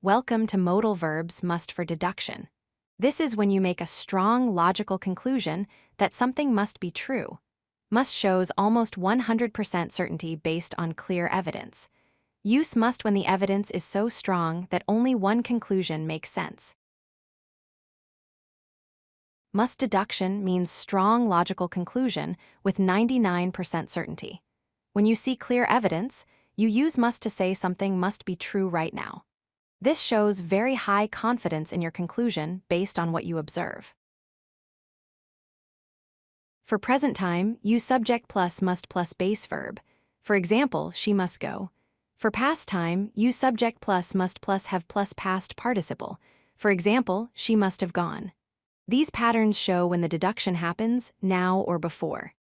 Welcome to Modal Verbs must for deduction. This is when you make a strong logical conclusion that something must be true. Must shows almost 100% certainty based on clear evidence. Use must when the evidence is so strong that only one conclusion makes sense. Must deduction means strong logical conclusion with 99% certainty. When you see clear evidence, you use must to say something must be true right now. This shows very high confidence in your conclusion based on what you observe. For present time, use subject plus must plus base verb. For example, she must go. For past time, use subject plus must plus have plus past participle. For example, she must have gone. These patterns show when the deduction happens, now or before.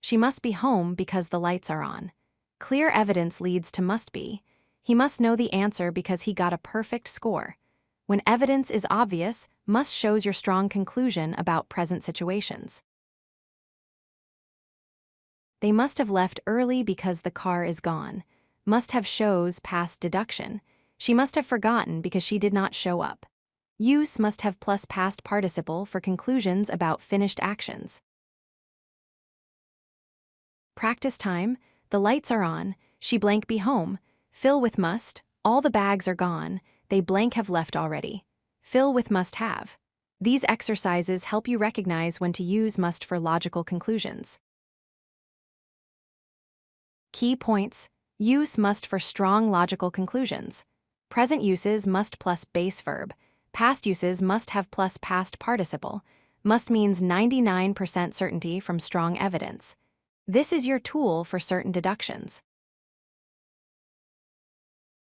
She must be home because the lights are on. Clear evidence leads to must be. He must know the answer because he got a perfect score. When evidence is obvious, must shows your strong conclusion about present situations. They must have left early because the car is gone. Must have shows past deduction. She must have forgotten because she did not show up. Use must have plus past participle for conclusions about finished actions. Practice time, the lights are on, she blank be home. Fill with must, all the bags are gone, they blank have left already. Fill with must have. These exercises help you recognize when to use must for logical conclusions. Key points: use must for strong logical conclusions. Present uses must plus base verb. Past uses must have plus past participle. Must means 99% certainty from strong evidence. This is your tool for certain deductions.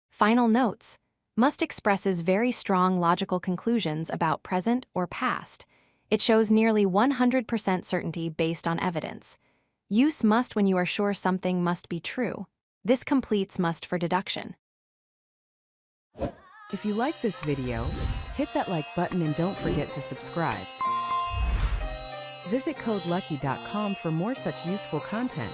Final notes: must expresses very strong logical conclusions about present or past. It shows nearly 100% certainty based on evidence. Use must when you are sure something must be true. This completes must for deduction. If you like this video, hit that like button and don't forget to subscribe. Visit codelucky.com for more such useful content.